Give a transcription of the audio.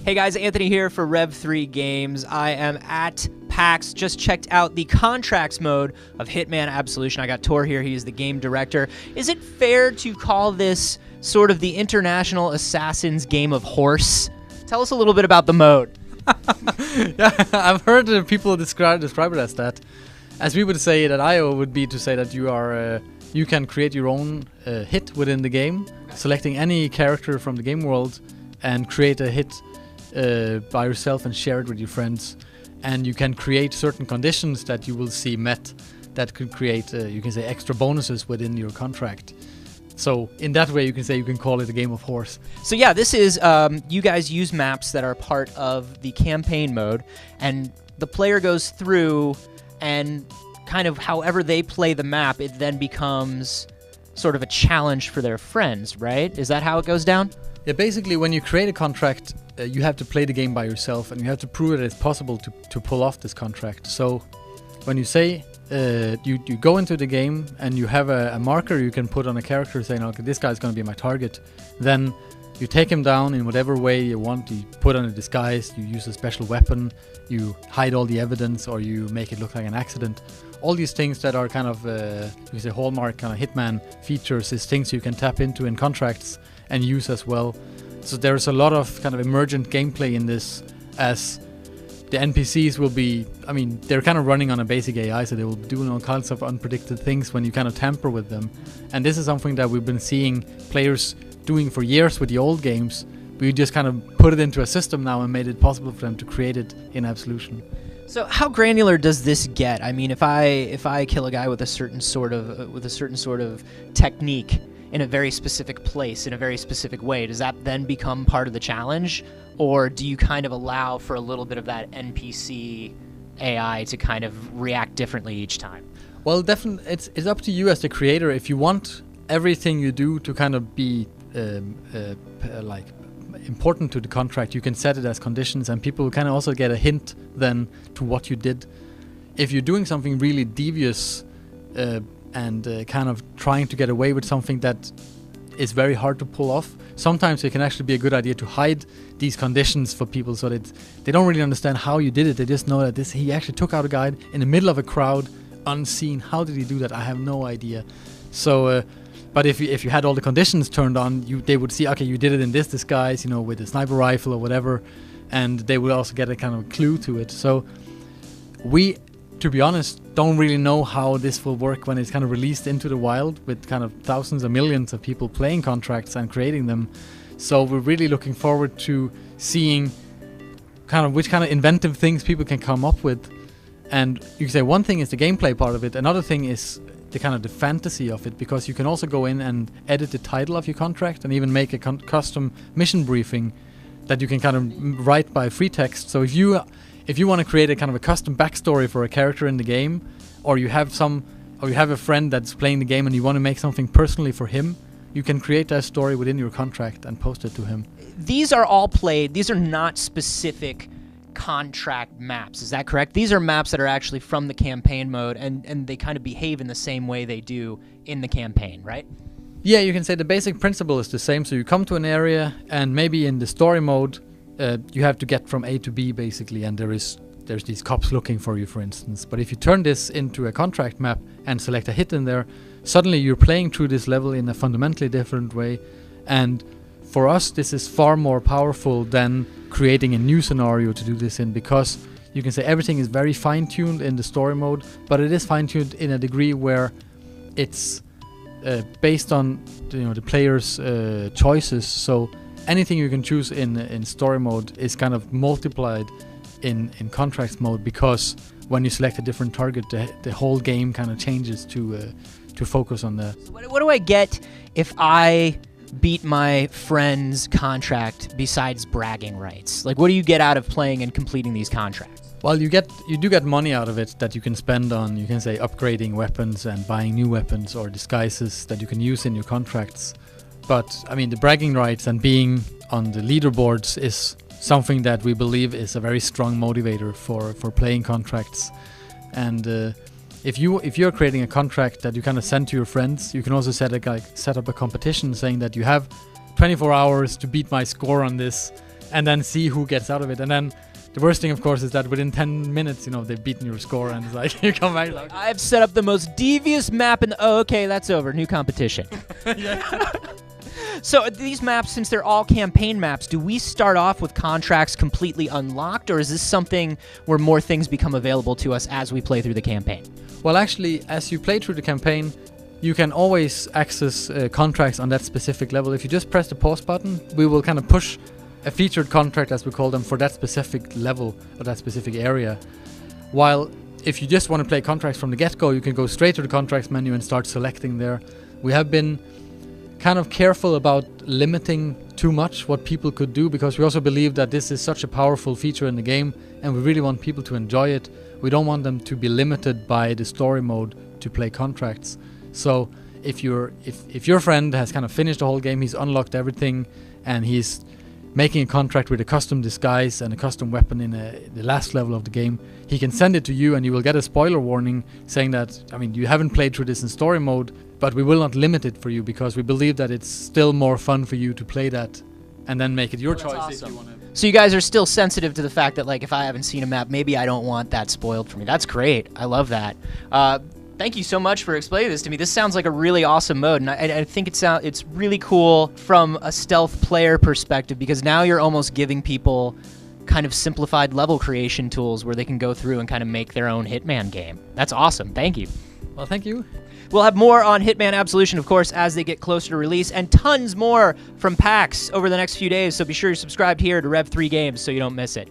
Hey guys, Anthony here for Rev3 Games. I am at PAX, just checked out the contracts mode of Hitman Absolution. I got Tor here, he is the game director. Is it fair to call this sort of the international assassin's game of horse? Tell us a little bit about the mode. Yeah, I've heard people describe it as that. As we would say it at IO would be to say that you can create your own hit within the game, selecting any character from the game world and create a hit by yourself and share it with your friends. And you can create certain conditions that you will see met that could create, you can say, extra bonuses within your contract. So in that way, you can call it a game of horse. So yeah, this is, you guys use maps that are part of the campaign mode, and the player goes through and kind of however they play the map, it then becomes sort of a challenge for their friends, right? Is that how it goes down? Yeah, basically when you create a contract, you have to play the game by yourself and you have to prove that it's possible to pull off this contract. So when you say, you go into the game and you have a marker you can put on a character saying, okay, this guy's going to be my target. Then you take him down in whatever way you want. You put on a disguise, you use a special weapon, you hide all the evidence, or you make it look like an accident. All these things that are kind of, you can say, hallmark kind of Hitman features is things you can tap into in contracts and use as well. So there's a lot of kind of emergent gameplay in this, as the NPCs will be, I mean, they're kind of running on a basic AI, so they will be doing all kinds of unpredicted things when you kind of tamper with them. And this is something that we've been seeing players doing for years with the old games. We just kind of put it into a system now and made it possible for them to create it in Absolution. So how granular does this get? I mean, if I kill a guy with a certain sort of technique in a very specific place, in a very specific way, does that then become part of the challenge? Or do you kind of allow for a little bit of that NPC AI to kind of react differently each time? Well, definitely, it's up to you as the creator. If you want everything you do to kind of be like important to the contract, you can set it as conditions, and people can also get a hint then to what you did. If you're doing something really devious and kind of trying to get away with something that is very hard to pull off, sometimes it can actually be a good idea to hide these conditions for people so that they don't really understand how you did it. They just know that he actually took out a guy in the middle of a crowd, unseen. How did he do that? I have no idea. So, but if you had all the conditions turned on, they would see, okay, you did it in this disguise, with a sniper rifle or whatever, and they would also get a kind of clue to it. So we, to be honest, don't really know how this will work when it's kind of released into the wild with kind of thousands or millions of people playing contracts and creating them. So we're really looking forward to seeing kind of which kind of inventive things people can come up with. And you can say one thing is the gameplay part of it. Another thing is the kind of the fantasy of it, because you can also go in and edit the title of your contract and even make a custom mission briefing that you can kind of write by free text. So if you want to create a kind of a custom backstory for a character in the game, or you have a friend that's playing the game and you want to make something personally for him, you can create that story within your contract and post it to him. These are not specific contract maps, is that correct? These are maps that are actually from the campaign mode, and they kind of behave in the same way they do in the campaign, right? Yeah, you can say the basic principle is the same. So you come to an area, and maybe in the story mode, you have to get from A to B basically, and there's these cops looking for you, for instance. But if you turn this into a contract map and select a hit in there, suddenly you're playing through this level in a fundamentally different way. And for us, this is far more powerful than creating a new scenario to do this in, because you can say everything is very fine-tuned in the story mode, but it is fine-tuned in a degree where it's based on the player's choices. So anything you can choose in story mode is kind of multiplied in contracts mode, because when you select a different target, the whole game kind of changes to focus on that. What do I get if I beat my friend's contract besides bragging rights? Like, what do you get out of playing and completing these contracts? Well, you do get money out of it that you can spend on, you can say, upgrading weapons and buying new weapons or disguises that you can use in your contracts. But I mean, the bragging rights and being on the leaderboards is something that we believe is a very strong motivator for playing contracts. And if you're creating a contract that you kind of send to your friends, you can also set up a competition saying that you have 24 hours to beat my score on this, and then see who gets out of it. And then the worst thing, of course, is that within 10 minutes, they've beaten your score, and it's like you come back like, I've set up the most devious map in the... Oh, okay, that's over. New competition. So these maps, since they're all campaign maps, do we start off with contracts completely unlocked, or is this something where more things become available to us as we play through the campaign? Well, actually, as you play through the campaign, you can always access contracts on that specific level. If you just press the pause button, we will kind of push a featured contract, as we call them, for that specific level or that specific area. While if you just want to play contracts from the get-go, you can go straight to the contracts menu and start selecting there. We have been kind of careful about limiting too much what people could do, because we also believe that this is such a powerful feature in the game and we really want people to enjoy it. We don't want them to be limited by the story mode to play contracts. So if your friend has kind of finished the whole game, he's unlocked everything, and he's making a contract with a custom disguise and a custom weapon in the last level of the game, he can send it to you, and you will get a spoiler warning saying that, you haven't played through this in story mode, but we will not limit it for you, because we believe that it's still more fun for you to play that and then make it your choice. Awesome. If you want to. So you guys are still sensitive to the fact that, like, if I haven't seen a map, maybe I don't want that spoiled for me. That's great. I love that. Thank you so much for explaining this to me. This sounds like a really awesome mode, and I think it's really cool from a stealth player perspective, because now you're almost giving people kind of simplified level creation tools where they can go through and kind of make their own Hitman game. That's awesome. Thank you. Well, thank you. We'll have more on Hitman Absolution, of course, as they get closer to release, and tons more from PAX over the next few days, so be sure you're subscribed here to Rev3 Games so you don't miss it.